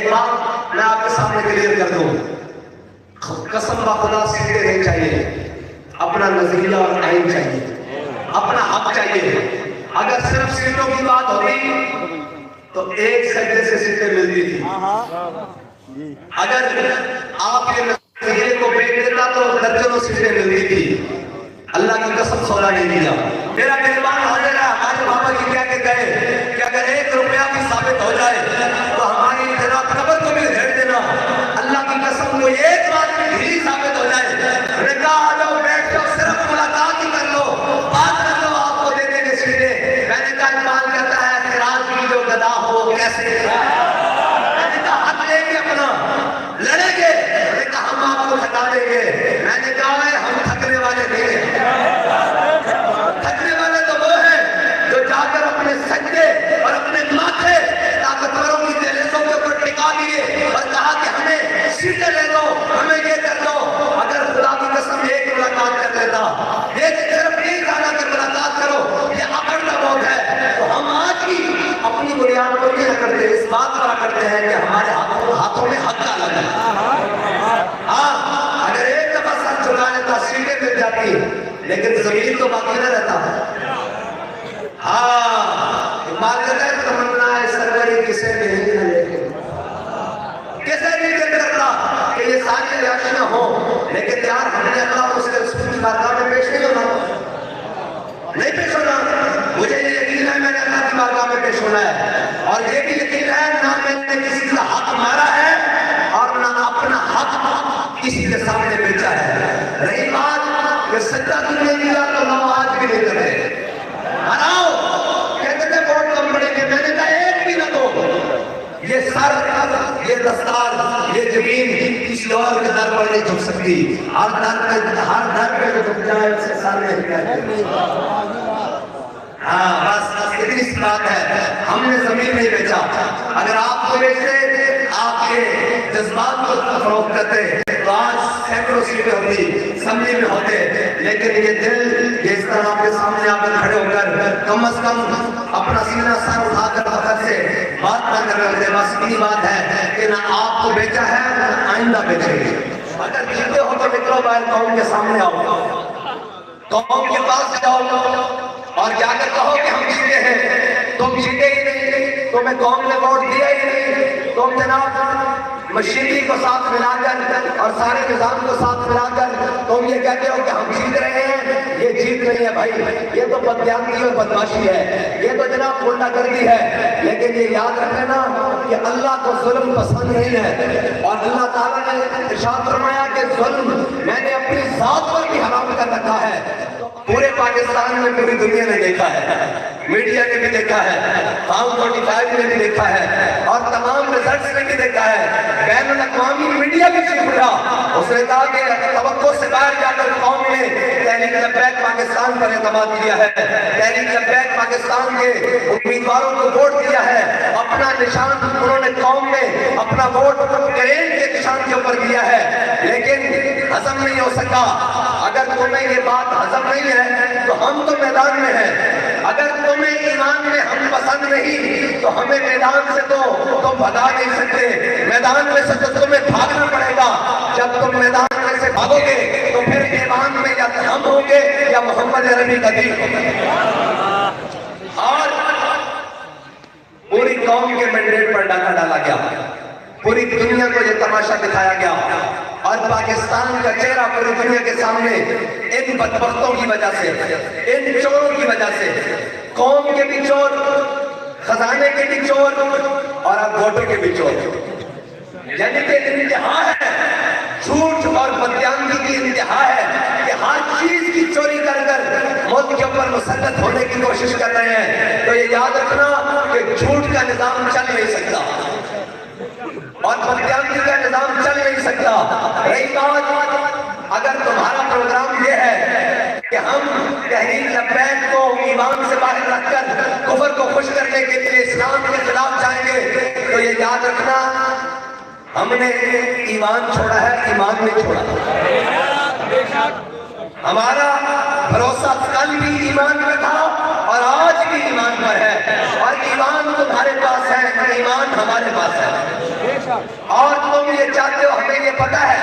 ایک بات میں آپ کے سامنے کلیئر کر دوں، قسم بخدا سیٹیں نہیں چاہیے، اپنا نظریہ اور آئین چاہیے، اپنا حق چاہیے۔ اگر صرف سیٹوں کی بات ہوتی تو ایک سجدے سے سیٹیں ملتی تھی، اگر آپ کے نظریے کو بیچ دیتا تو درجنوں سیٹیں ملتی تھی۔ اللہ کی قسم سودا نہیں دیا۔ میرا مہمان حاضر ہے، ہمارے بابا جی کہہ کے گئے کہ اگر 1 روپیہ بھی ثابت ہو جائے تو ہماری ابتدا قبر کو بھی گھیر دینا۔ اللہ کی قسم کوئی ایک بات بھی ثابت ہو جائے، میں نے کہا آ جاؤ بیٹھ جاؤ، صرف ملاقات ہی کر لو، بات کر لو، آپ کو دے دیں گے سیٹیں۔ میں نے کہا اقبال کہتا ہے خراج کی جو گدا ہو وہ کیسے، میں نے کہا حق لیں گے اپنا، لڑیں گے، میں نے کہا ہم آپ کو تھکا دیں گے۔ میں نے کہا ہم تھکنے والے نہیں ہیں، تھکنے والے تو وہ ہیں جو جا کر اپنے سجدے اور اپنے ماتھے طاقتوروں کی دہلیزوں کے اوپر ٹکا دیے اور کہا کہ ہمیں سیٹیں لے دو، ہمیں یہ کر دو۔ اگر خدا کی قسم ایک ملاقات کر لیتا، ایک صرف ایک آنا کر ملاقات کرو، یہ اکڑ کا موت ہے، تو ہم آج بھی اپنی بنیاد کو نہیں کرتے، اس بات پر کرتے ہیں کہ ہمارے ہاتھوں میں حق کا لگا ہے۔ ہاں اگر ایک دفعہ سر چلا لیتا سیٹیں مل جاتی، لیکن زمین تو باقی نہ رہتا۔ ہاں اقبال کہتا ہے تمنا ہے سروری کسے نہیں نہ لے کے، کسے نہیں دل کرتا کہ یہ ساری عیاشیاں ہوں، لیکن یار ہم نے اللہ اس کے رسول کی بارگاہ میں پیش نہیں ہونا، نہیں پیش ہونا۔ مجھے یہ یقین ہے میں نے اللہ کی بارگاہ میں پیش ہونا ہے، اور یہ بھی یقین ہے نہ میں نے کسی کا حق مارا ہے اور نہ اپنا حق کسی کے سامنے بیچا ہے۔ رہی بات کہ سجدہ تم نے دیا تو ہم آج بھی نہیں کرتے، ہراؤ کہتے تھے ووٹ کم پڑیں گے، میں نے کہا ایک بھی نہ دو، یہ سر، یہ دستار، یہ زمین کسی اور کے در پر نہیں جھک سکتی، ہر در پہ جو جھک جائے اسے سر نہیں کہتے۔ ہاں بس اتنی سی بات ہے، ہم نے زمین نہیں بیچا۔ اگر آپ کو بیچتے، آپ کے جذبات کو فروغ کرتے تو آج سینکڑوں سیٹیں ہوتی، اسمبلی میں ہوتے، لیکن یہ دل یہ اس طرح آپ کے سامنے آ کر کھڑے ہو کر کم از کم اپنا سینہ سر اٹھا کر فخر سے بات نہ کر رہے تھے۔ بس اتنی بات ہے کہ نہ آپ کو بیچا ہے نہ آئندہ بیچے گے۔ اگر جیتے ہو تو نکلو باہر، قوم کے سامنے آؤ، قوم کے پاس جاؤ اور جا کر کہو کہ ہم جیتے ہیں، تم جیتے ہی نہیں، تمہیں قوم نے ووٹ دیا ہی نہیں، تم جناب مشینری کو ساتھ ملا کر اور سارے نظام کو ساتھ ملا کر تم یہ کہتے ہو کہ ہم جیت رہے ہیں۔ یہ جیت نہیں ہے بھائی، یہ تو بددیانتی اور بدماشی ہے، یہ تو جناب غنڈہ گردی ہے۔ لیکن یہ یاد رکھنا کہ اللہ کو ظلم پسند نہیں ہے، اور اللہ تعالیٰ نے ارشاد فرمایا کہ ظلم میں نے اپنی ذات پر بھی حرام کر رکھا ہے۔ پورے پاکستان میں پوری دنیا نے دیکھا ہے، میڈیا نے بھی دیکھا ہے، فارم 45 نے بھی دیکھا ہے، اور تمام ریزلٹس نے بھی دیکھا ہے۔ بین الاقوامی میڈیا بھی چپ رہا، اس نے کہا کہ توقع سے باہر جا کر قوم نے تحریک لبیک پاکستان پر اعتماد کیا ہے، تحریک لبیک پاکستان کے امیدواروں کو ووٹ دیا ہے، اپنا نشان انہوں نے قوم میں اپنا ووٹ کرین کے نشان کے اوپر دیا ہے، لیکن ہضم نہیں ہو سکا۔ اگر تمہیں یہ بات ہضم نہیں ہے تو ہم تو میدان میں ہیں، اگر تمہیں ایمان میں ہم پسند نہیں تو ہمیں میدان سے تو تم بھگا نہیں سکتے، میدان میں سے تو تمہیں بھاگنا پڑے گا۔ جب تم میدان میں سے بھاگو گے تو پھر ایمان میں یا ہم ہوں گے یا محمد عربی قدیر ہوگا۔ اور پوری قوم کے مینڈیٹ پر ڈاکہ ڈالا گیا، پوری دنیا کو یہ تماشا دکھایا گیا، اور پاکستان کا چہرہ پوری دنیا کے سامنے ان بدبختوں کی وجہ سے، ان چوروں کی وجہ سے، قوم کے بھی چور، خزانے کے بھی چور اور اب ووٹوں کے بھی چور، یعنی کہ انتہا ہے، جھوٹ اور بددیانتی کی انتہا ہے کہ ہر چیز کی چوری کر کر ملک کے اوپر مسلط ہونے کی کوشش کر رہے ہیں۔ تو یہ یاد رکھنا کہ جھوٹ کا نظام چل نہیں سکتا اور بددیانتی کا نظام چل نہیں سکتا۔ رہی بات اگر تمہارا پروگرام یہ ہے کہ ہم تحریک لبیک کو ایمان سے باہر رکھ کر کفر کو خوش کرنے کے لیے اسلام کے خلاف جائیں گے تو یہ یاد رکھنا ہم نے ایمان چھوڑا ہے، ایمان نہیں چھوڑا۔ ہمارا بھروسہ کل بھی ایمان میں تھا اور آج بھی ایمان پر ہے اور ایمان تمہارے پاس ہے، ایمان ہمارے پاس ہے، اور تم یہ چاہتے ہو، ہمیں یہ پتا ہے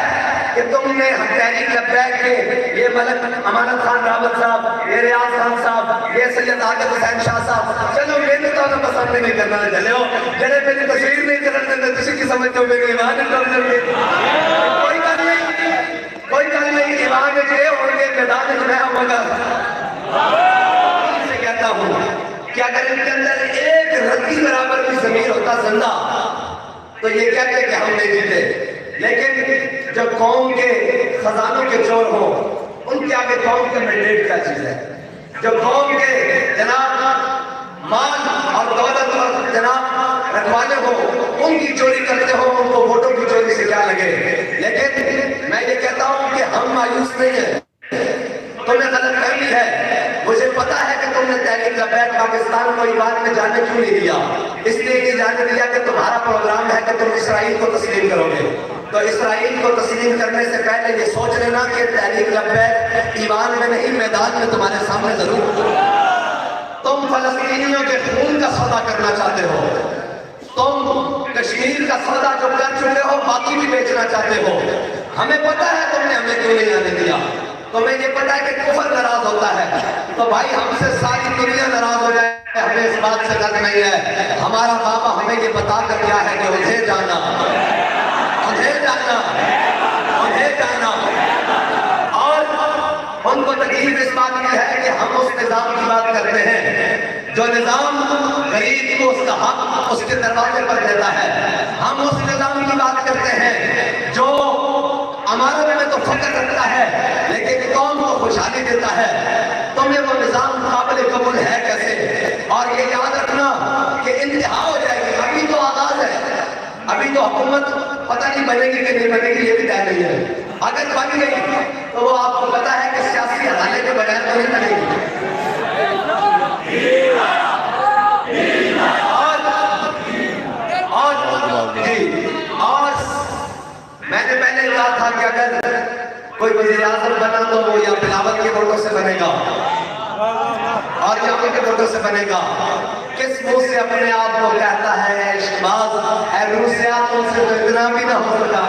کہ تم نے تحریک لبیک کے یہ ملک امانت خان راوت صاحب، یہ ریاض خان صاحب، یہ سید عادل حسین شاہ صاحب، چلو میں نے تو انہیں پسند نہیں کرنا چلے ہو، جنہیں میری تصویر نہیں کرنے دیں تسی کی سمجھتے ہو میرے ایمان انٹر کرنے، کوئی گل نہیں، ایمان جے ہوئے میدان جو ہے مگر سے کہتا ہوں کہ اگر ان کے اندر ایک رتی برابر بھی ضمیر ہوتا زندہ تو یہ کہتے کہ ہم نہیں جیتے، لیکن جب قوم کے خزانوں کے چور ہوں ان کے آگے قوم کے مینڈیٹ کیا چیز ہے، جب قوم کے جناب مال اور دولت اور جناب رکھوانے ہوں ان کی چوری کرتے ہوں، ان کو ووٹوں کی چوری سے کیا لگے، لیکن میں یہ کہتا ہوں کہ ہم مایوس نہیں ہیں، تمہیں غلط فہمی ہے، مجھے پتا ہے کہ تم نے تحریک لبیک پاکستان کو ایمان میں جانے کیوں نہیں دیا، اس لیے نہیں جانے دیا کہ تمہارا پروگرام ہے کہ تم اسرائیل کو تسلیم کرو گے، تو اسرائیل کو تسلیم کرنے سے پہلے یہ سوچ لینا کہ تحریک لبیک ایمان میں نہیں میدان میں تمہارے سامنے ضرور، تم فلسطینیوں کے خون کا سودا کرنا چاہتے ہو، تم کشمیر کا سودا جو کر چکے ہو باقی بھی بیچنا چاہتے ہو، ہمیں پتا ہے تم نے ہمیں کیوں نہیں آنے دیا، تمہیں یہ پتا ہے کہ کفر ناراض ہوتا ہے، تو بھائی ہم سے ساری دنیا ناراض ہو جائے ہمیں اس بات سے غرض نہیں ہے، ہمارا بابا ہمیں یہ بتا کر کیا ہے کہ انہیں جانا اور ان کو تکلیف اس بات کی ہے کہ ہم اس نظام کی بات کرتے ہیں جو نظام غریب کو اس کا حق اس کے دروازے پر دیتا ہے، ہم اس نظام کی بات کرتے ہیں جو امانت میں تو فقر رکھتا ہے لیکن قوم کو خوشحالی دیتا ہے، تمہیں وہ نظام قابل قبول ہے کیسے، اور یہ یاد رکھنا کہ انتہا ہو جائے گی، ابھی تو آغاز ہے، ابھی تو حکومت پتہ نہیں بنے گی کہ نہیں بنے گی یہ بھی طے نہیں ہے، اگر بن گئی تو وہ آپ کو پتا ہے کہ سیاسی حوالے کے بغیر تو نہیں بنے گی، اور میں نے پہلے کہا تھا کہ اگر کوئی وزیر اعظم بنا تو وہ یا بلاول کے ووٹوں سے بنے گا اور یا ان کے ووٹوں سے بنے گا، کس منہ سے اپنے آپ کو کہتا ہے عشقباز ہے، روسیات ان سے تو اتنا بھی نہ ہو سکا،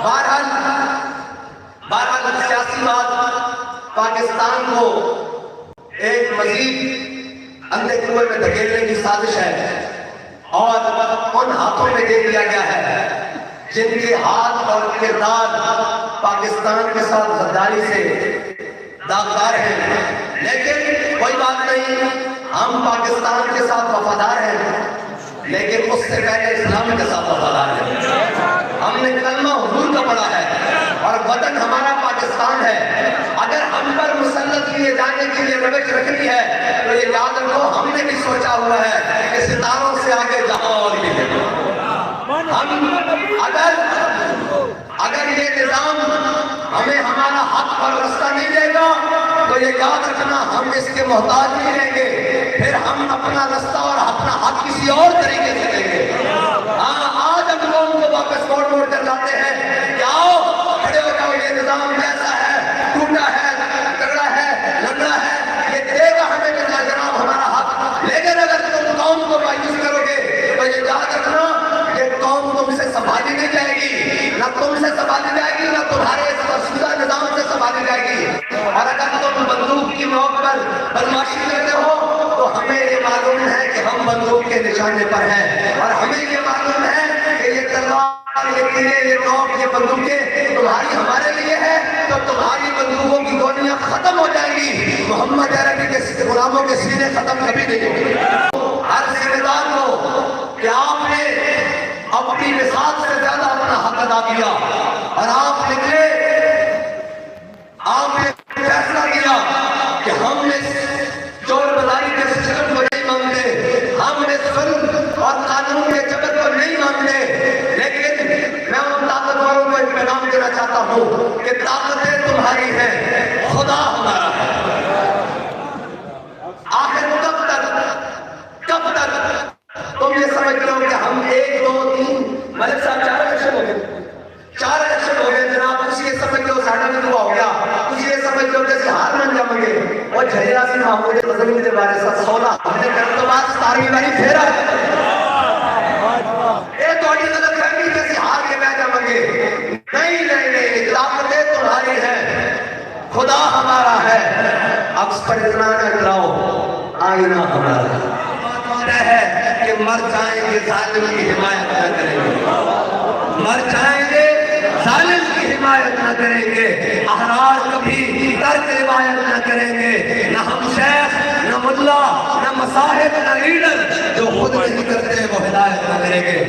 بہرحال سیاسی بات پاکستان کو ایک مزید اندھے کنویں میں دھکیلنے کی سازش ہے اور ان ہاتھوں میں دے دیا گیا ہے جن کے ہاتھ اور کردار پاکستان کے ساتھ غداری سے داغدار ہیں، لیکن کوئی بات نہیں، ہم پاکستان کے ساتھ وفادار ہیں لیکن اس سے پہلے اسلام کے ساتھ وفادار ہیں، ہم نے کلمہ حضور کا پڑھا ہے اور وطن ہمارا پاکستان ہے، اگر ہم پر مسلط کیے جانے کے لیے روش رکھنی ہے تو یہ یاد رکھو ہم نے بھی سوچا ہوا ہے کہ ستاروں سے آگے جہاں اور بھی ہے، ہم اگر یہ نظام ہمیں ہمارا حق اور رستہ نہیں دے گا تو یہ یاد رکھنا ہم اس کے محتاج نہیں رہیں گے، پھر ہم اپنا رستہ اور اپنا حق کسی اور طریقے سے دیں گے، ہاں آج ہم لوگوں کو واپس موڑ کر لاتے ہیں کہ آؤ کھڑے ہو جاؤ، یہ نظام کیسا ہے، ٹوٹا ہے، تگڑا ہے، لنگڑا ہے، یہ دے گا ہمیں جناب ہمارا حق، لیکن اگر تم قوم کو مایوس کرو گے تو یہ یاد رکھنا کہ قوم تم سے سنبھالی نہیں جائے گی، نہ تم سے سنبھالی جائے گی نہ تمہارے اس فرسودہ نظام سے سنبھالی جائے گی، اور اگر تم بندوق کی نوک پر بدماشی کرتے ہو تو ہمیں یہ معلوم ہے کہ ہم بندوق کے نشانے پر ہیں، اور ہمیں یہ معلوم ہے کہ یہ تلوار، یہ تیرے، یہ نوک، یہ بندوقیں تمہاری ہمارے لیے ہے، تو تمہاری بندوقوں کی گولیاں ختم ہو جائیں گی، محمد عربی کے غلاموں کے سینے ختم کبھی نہیں ہوں گے، ہر ذمہ دار کو کہ آپ نے اپنی مثال سے زیادہ اپنا حق ادا کیا اور آپ نکلے، آپ نے فیصلہ کیا کہ ہم نے چور بازاری کے سسٹم کو نہیں مانتے، ہم نے ظلم اور قانون کے جبر کو نہیں مانتے، لیکن میں ان طاقتوروں کو ایک پیغام دینا چاہتا ہوں کہ طاقتیں تمہاری ہیں، خدا ہمارا ہے، آخر کب تک تم یہ سمجھ لو کہ ہم 1 2 3 ملک صاحب 4 الیکشن ہو گئے جناب، تجھے یہ سمجھ لو ساڑھا بھی دعا ہو گیا، تجھے یہ سمجھ خدا ہمارا ہے، اکثر اتنا نہ ڈراؤ، آئینہ ہمارا ہے کہ مر جائیں گے ظالم کی حمایت نہ کریں گے، مر جائیں گے ظالم کی حمایت نہ کریں گے، احرار کبھی ترک روایت نہ کریں گے، نہ ہم شیخ نہ ملا نہ مصاحب نہ لیڈر جو خود نہیں کرتے وہ ہدایت نہ کریں گے۔